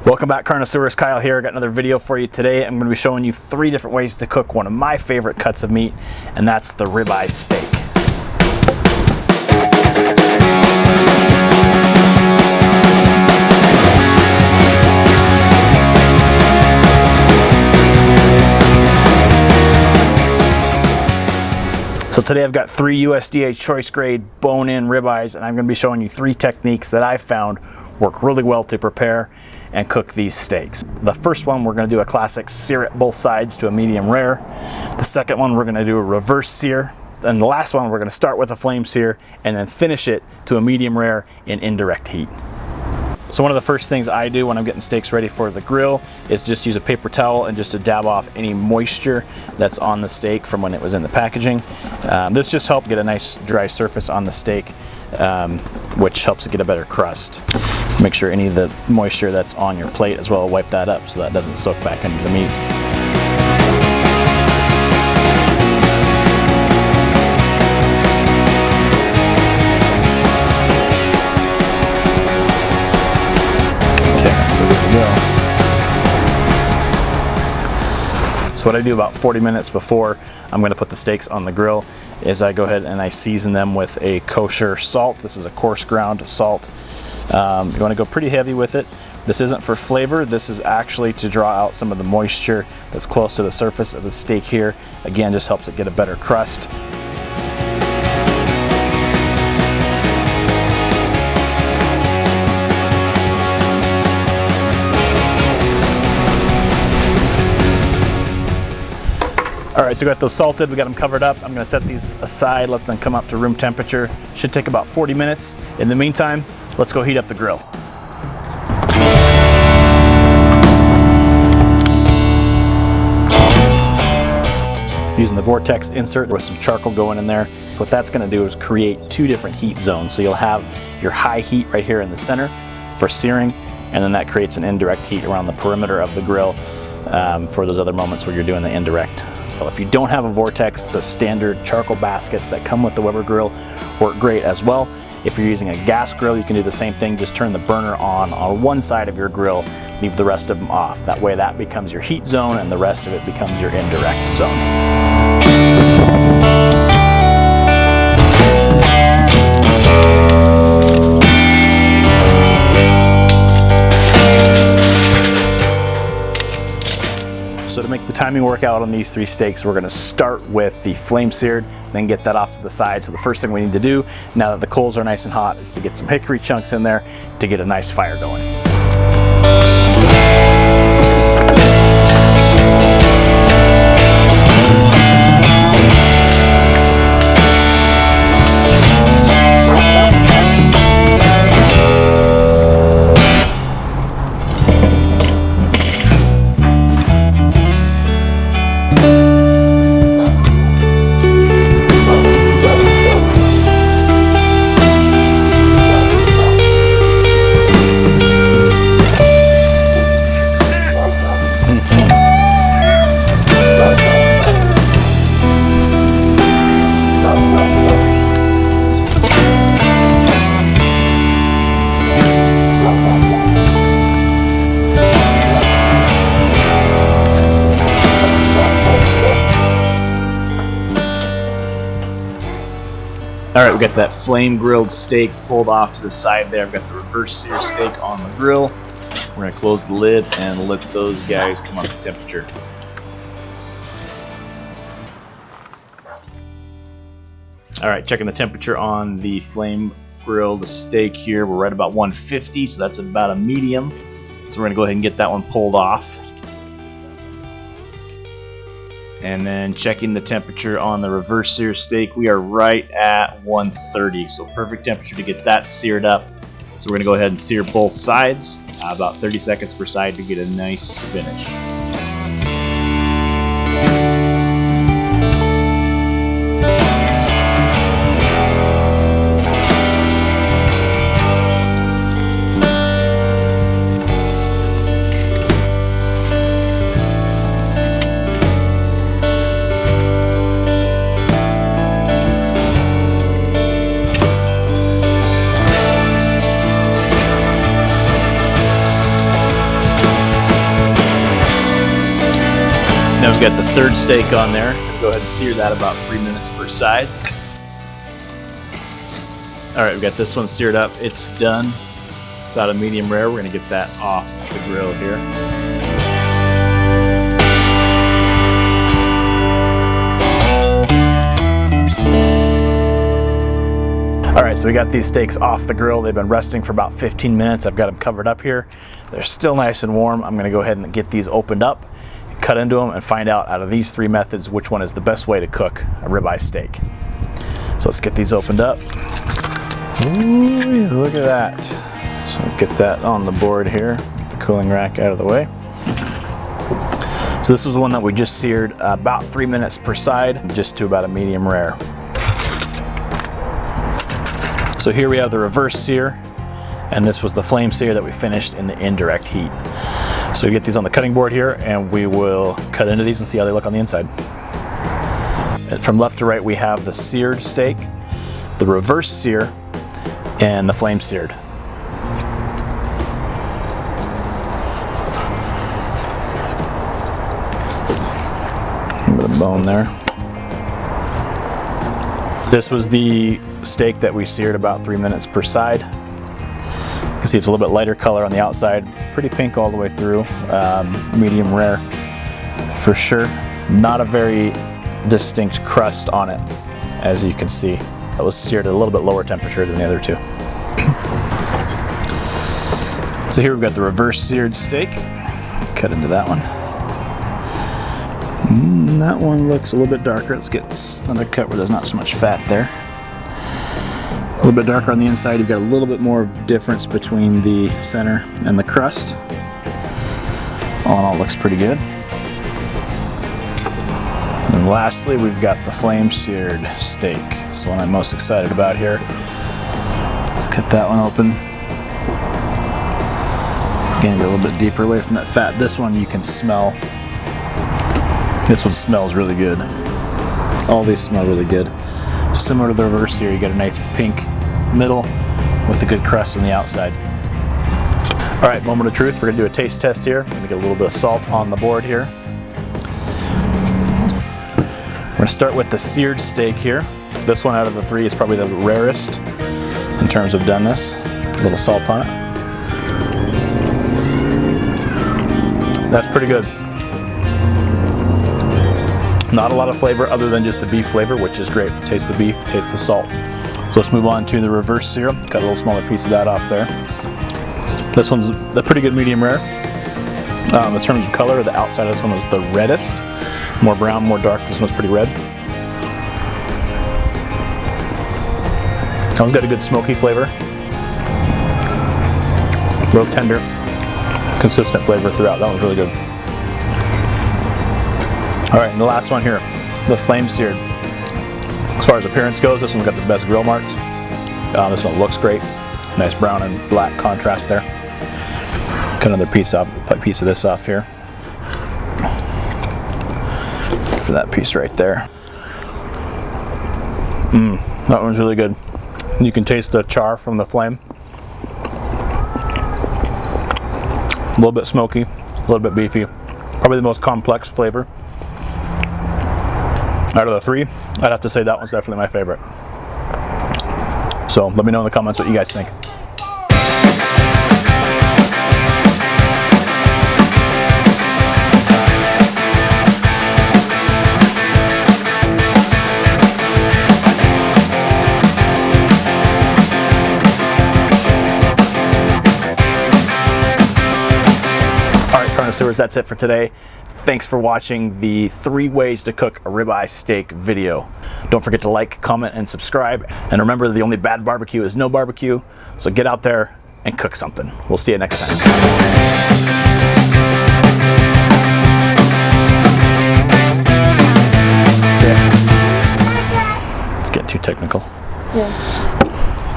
Welcome back, Carnosaurus. Kyle here. I got another video for you today. I'm going to be showing you 3 different ways to cook one of my favorite cuts of meat, and that's the ribeye steak. So today I've got 3 USDA choice grade bone-in ribeyes, and I'm going to be showing you 3 techniques that I found work really well to prepare and cook these steaks. The first one, we're going to do a classic sear at both sides to a medium rare. The second one, we're going to do a reverse sear. And the last one, we're going to start with a flame sear and then finish it to a medium rare in indirect heat. So one of the first things I do when I'm getting steaks ready for the grill is just use a paper towel and just to dab off any moisture that's on the steak from when it was in the packaging. This just helps get a nice dry surface on the steak, which helps it get a better crust. Make sure any of the moisture that's on your plate as well, wipe that up so that doesn't soak back into the meat. So what I do about 40 minutes before I'm going to put the steaks on the grill is I go ahead and I season them with a kosher salt. This is a coarse ground salt. You want to go pretty heavy with it. This isn't for flavor. This is actually to draw out some of the moisture that's close to the surface of the steak here. Again, just helps it get a better crust. All right, so we got those salted, we got them covered up. I'm gonna set these aside, let them come up to room temperature. Should take about 40 minutes. In the meantime, let's go heat up the grill. Using the vortex insert with some charcoal going in there. What that's gonna do is create 2 different heat zones. So you'll have your high heat right here in the center for searing, and then that creates an indirect heat around the perimeter of the grill for those other moments where you're doing the indirect. If you don't have a vortex, the standard charcoal baskets that come with the Weber grill work great as well. If you're using a gas grill, you can do the same thing. Just turn the burner on one side of your grill, leave the rest of them off. That way that becomes your heat zone and the rest of it becomes your indirect zone. So to make the timing work out on these 3 steaks, we're going to start with the flame seared, then get that off to the side. So the first thing we need to do, now that the coals are nice and hot, is to get some hickory chunks in there to get a nice fire going. All right, we got that flame grilled steak pulled off to the side there. I've got the reverse sear steak on the grill. We're gonna close the lid and let those guys come up to temperature. All right, checking the temperature on the flame grilled steak here. We're right about 150, so that's about a medium. So we're gonna go ahead and get that one pulled off. And then checking the temperature on the reverse sear steak, we are right at 130. So perfect temperature to get that seared up. So we're gonna go ahead and sear both sides, about 30 seconds per side to get a nice finish. Now we've got the third steak on there. Go ahead and sear that about 3 minutes per side. All right, we've got this one seared up. It's done. About a medium rare. We're gonna get that off the grill here. All right, so we got these steaks off the grill. They've been resting for about 15 minutes. I've got them covered up here. They're still nice and warm. I'm gonna go ahead and get these opened up, cut into them, and find out of these three methods which one is the best way to cook a ribeye steak. So let's get these opened up. Ooh, look at that. So get that on the board here, get the cooling rack out of the way. So this was one that we just seared about 3 minutes per side, just to about a medium rare. So here we have the reverse sear, and this was the flame sear that we finished in the indirect heat. So we get these on the cutting board here, and we will cut into these and see how they look on the inside. And from left to right, we have the seared steak, the reverse sear, and the flame seared. With a bone there. This was the steak that we seared about 3 minutes per side. You can see it's a little bit lighter color on the outside, pretty pink all the way through, medium rare for sure. Not a very distinct crust on it, as you can see. That was seared at a little bit lower temperature than the other two. So here we've got the reverse seared steak. Cut into that one. That one looks a little bit darker. Let's get another cut where there's not so much fat there. A little bit darker on the inside. You've got a little bit more difference between the center and the crust. All in all, looks pretty good. And lastly, we've got the flame seared steak. This is the one I'm most excited about here. Let's cut that one open. Again, get a little bit deeper away from that fat. This one you can smell. This one smells really good. All these smell really good. Just similar to the reverse here, you get a nice pink middle with the good crust on the outside. All right, moment of truth. We're gonna do a taste test here. I'm gonna get a little bit of salt on the board here. We're gonna start with the seared steak here. This one out of the three is probably the rarest in terms of doneness. A little salt on it. That's pretty good. Not a lot of flavor other than just the beef flavor, which is great. Taste the beef, taste the salt. So let's move on to the reverse sear. Cut a little smaller piece of that off there. This one's a pretty good medium rare. In terms of color, the outside of this one was the reddest. More brown, more dark. This one's pretty red. That one's got a good smoky flavor. Real tender, consistent flavor throughout. That one's really good. All right, and the last one here, the flame seared. As far as appearance goes, this one's got the best grill marks. This one looks great. Nice brown and black contrast there. Cut another piece of this off here. For that piece right there. That one's really good. You can taste the char from the flame. A little bit smoky, a little bit beefy. Probably the most complex flavor. Out of the three, I'd have to say that one's definitely my favorite. So let me know in the comments what you guys think. Connoisseurs, that's it for today. Thanks for watching the 3 ways to cook a ribeye steak video. Don't forget to like, comment, and subscribe. And remember, the only bad barbecue is no barbecue. So get out there and cook something. We'll see you next time. It's getting too technical. Yeah.